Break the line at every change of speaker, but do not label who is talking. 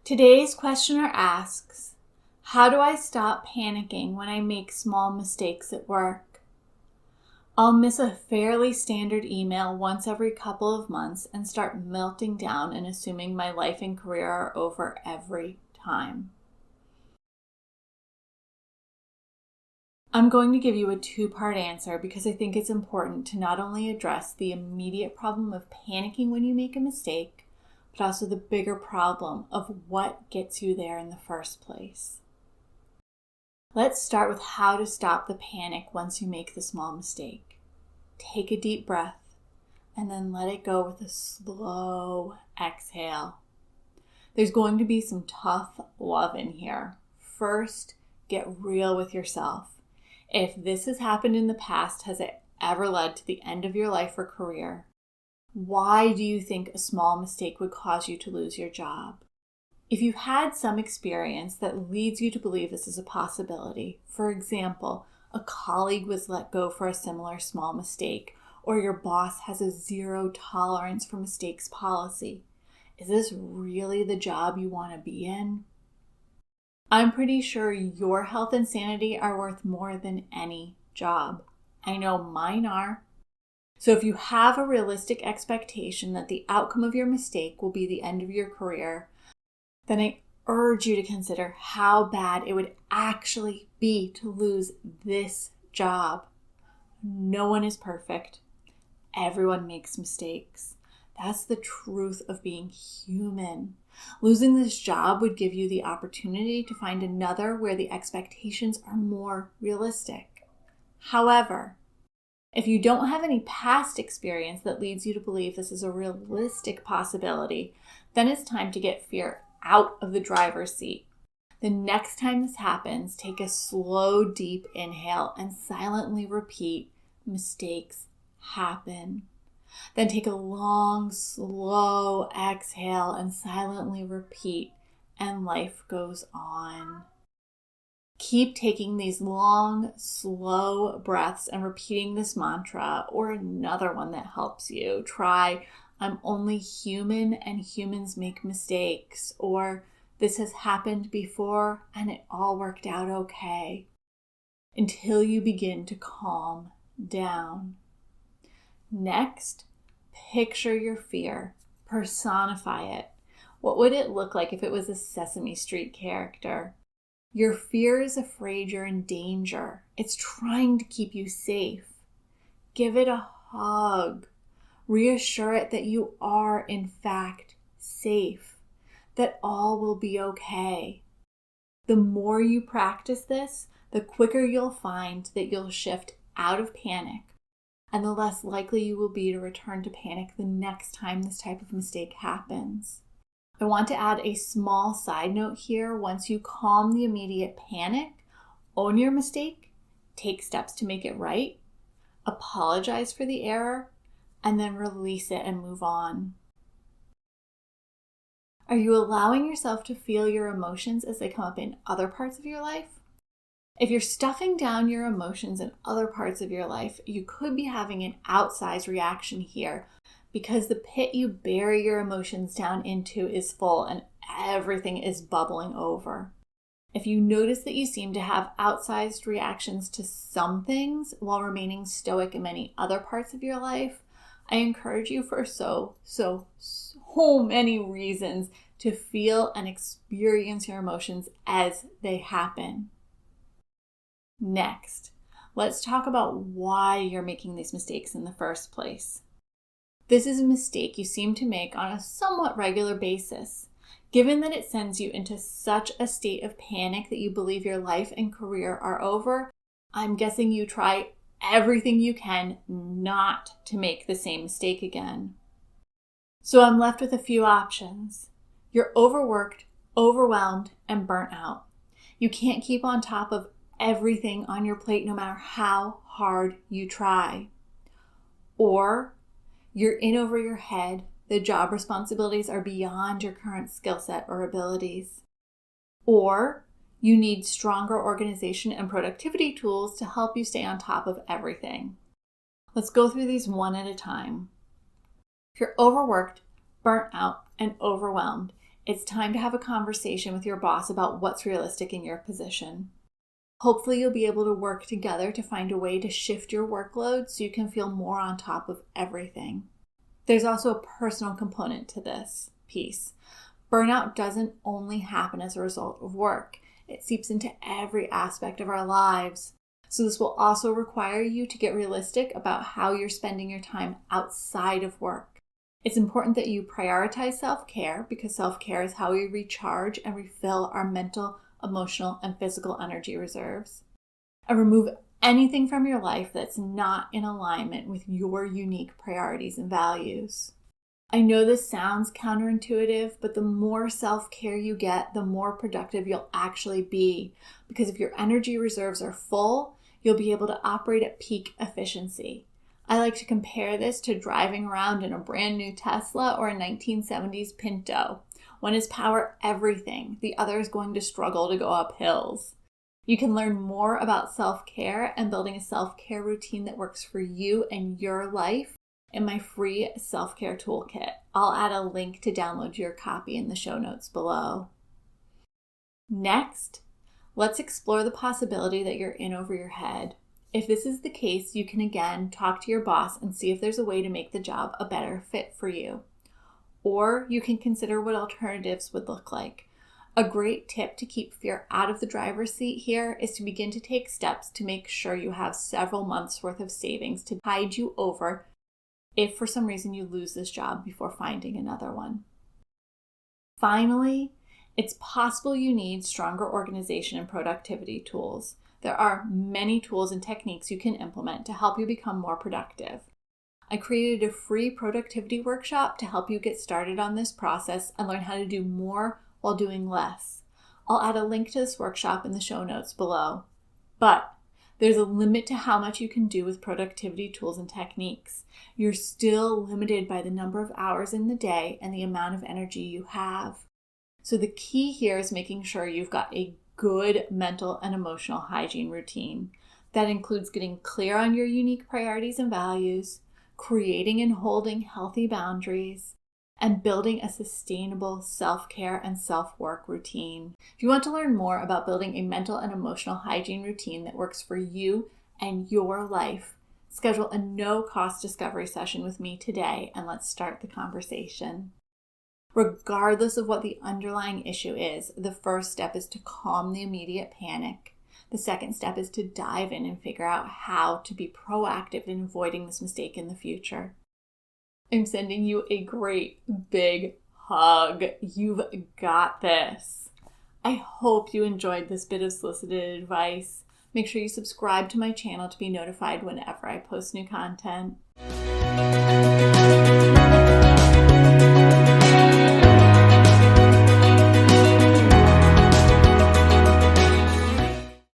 Today's questioner asks, how do I stop panicking when I make small mistakes at work? I'll miss a fairly standard email once every couple of months and start melting down and assuming my life and career are over every time. I'm going to give you a two-part answer because I think it's important to not only address the immediate problem of panicking when you make a mistake, but also the bigger problem of what gets you there in the first place. Let's start with how to stop the panic once you make the small mistake. Take a deep breath and then let it go with a slow exhale. There's going to be some tough love in here. First, get real with yourself. If this has happened in the past, has it ever led to the end of your life or career? Why do you think a small mistake would cause you to lose your job? If you've had some experience that leads you to believe this is a possibility, for example, a colleague was let go for a similar small mistake, or your boss has a zero tolerance for mistakes policy, is this really the job you want to be in? I'm pretty sure your health and sanity are worth more than any job. I know mine are. So if you have a realistic expectation that the outcome of your mistake will be the end of your career, then I urge you to consider how bad it would actually be to lose this job. No one is perfect. Everyone makes mistakes. That's the truth of being human. Losing this job would give you the opportunity to find another where the expectations are more realistic. However, if you don't have any past experience that leads you to believe this is a realistic possibility, then it's time to get fear out of the driver's seat. The next time this happens, take a slow, deep inhale and silently repeat, mistakes happen. Then take a long, slow exhale and silently repeat, and life goes on. Keep taking these long, slow breaths and repeating this mantra or another one that helps you. Try, I'm only human and humans make mistakes, or this has happened before and it all worked out okay, until you begin to calm down. Next, picture your fear, personify it. What would it look like if it was a Sesame Street character? Your fear is afraid you're in danger. It's trying to keep you safe. Give it a hug. Reassure it that you are, in fact, safe, that all will be okay. The more you practice this, the quicker you'll find that you'll shift out of panic, and the less likely you will be to return to panic the next time this type of mistake happens. I want to add a small side note here. Once you calm the immediate panic, own your mistake, take steps to make it right, apologize for the error, and then release it and move on. Are you allowing yourself to feel your emotions as they come up in other parts of your life? If you're stuffing down your emotions in other parts of your life, you could be having an outsized reaction here because the pit you bury your emotions down into is full and everything is bubbling over. If you notice that you seem to have outsized reactions to some things while remaining stoic in many other parts of your life, I encourage you for so many reasons to feel and experience your emotions as they happen. Next, let's talk about why you're making these mistakes in the first place. This is a mistake you seem to make on a somewhat regular basis. Given that it sends you into such a state of panic that you believe your life and career are over, I'm guessing you try everything you can not to make the same mistake again. So I'm left with a few options. You're overworked, overwhelmed, and burnt out. You can't keep on top of everything on your plate no matter how hard you try. Or you're in over your head. The job responsibilities are beyond your current skill set or abilities. Or you need stronger organization and productivity tools to help you stay on top of everything. Let's go through these one at a time. If you're overworked, burnt out, and overwhelmed, It's time to have a conversation with your boss about what's realistic in your position. Hopefully you'll be able to work together to find a way to shift your workload so you can feel more on top of everything. There's also a personal component to this piece. Burnout doesn't only happen as a result of work. It seeps into every aspect of our lives. So this will also require you to get realistic about how you're spending your time outside of work. It's important that you prioritize self-care because self-care is how we recharge and refill our mental, emotional, and physical energy reserves. And remove anything from your life that's not in alignment with your unique priorities and values. I know this sounds counterintuitive, but the more self-care you get, the more productive you'll actually be. Because if your energy reserves are full, you'll be able to operate at peak efficiency. I like to compare this to driving around in a brand new Tesla or a 1970s Pinto. One is power everything, the other is going to struggle to go up hills. You can learn more about self-care and building a self-care routine that works for you and your life in my free self-care toolkit. I'll add a link to download your copy in the show notes below. Next, let's explore the possibility that you're in over your head. If this is the case, you can again talk to your boss and see if there's a way to make the job a better fit for you. Or you can consider what alternatives would look like. A great tip to keep fear out of the driver's seat here is to begin to take steps to make sure you have several months worth of savings to tide you over if for some reason you lose this job before finding another one. Finally, it's possible you need stronger organization and productivity tools. There are many tools and techniques you can implement to help you become more productive. I created a free productivity workshop to help you get started on this process and learn how to do more while doing less. I'll add a link to this workshop in the show notes below. But there's a limit to how much you can do with productivity tools and techniques. You're still limited by the number of hours in the day and the amount of energy you have. So the key here is making sure you've got a good mental and emotional hygiene routine. That includes getting clear on your unique priorities and values, creating and holding healthy boundaries, and building a sustainable self-care and self-work routine. If you want to learn more about building a mental and emotional hygiene routine that works for you and your life, schedule a no-cost discovery session with me today and let's start the conversation. Regardless of what the underlying issue is, the first step is to calm the immediate panic. The second step is to dive in and figure out how to be proactive in avoiding this mistake in the future. I'm sending you a great big hug. You've got this. I hope you enjoyed this bit of solicited advice. Make sure you subscribe to my channel to be notified whenever I post new content.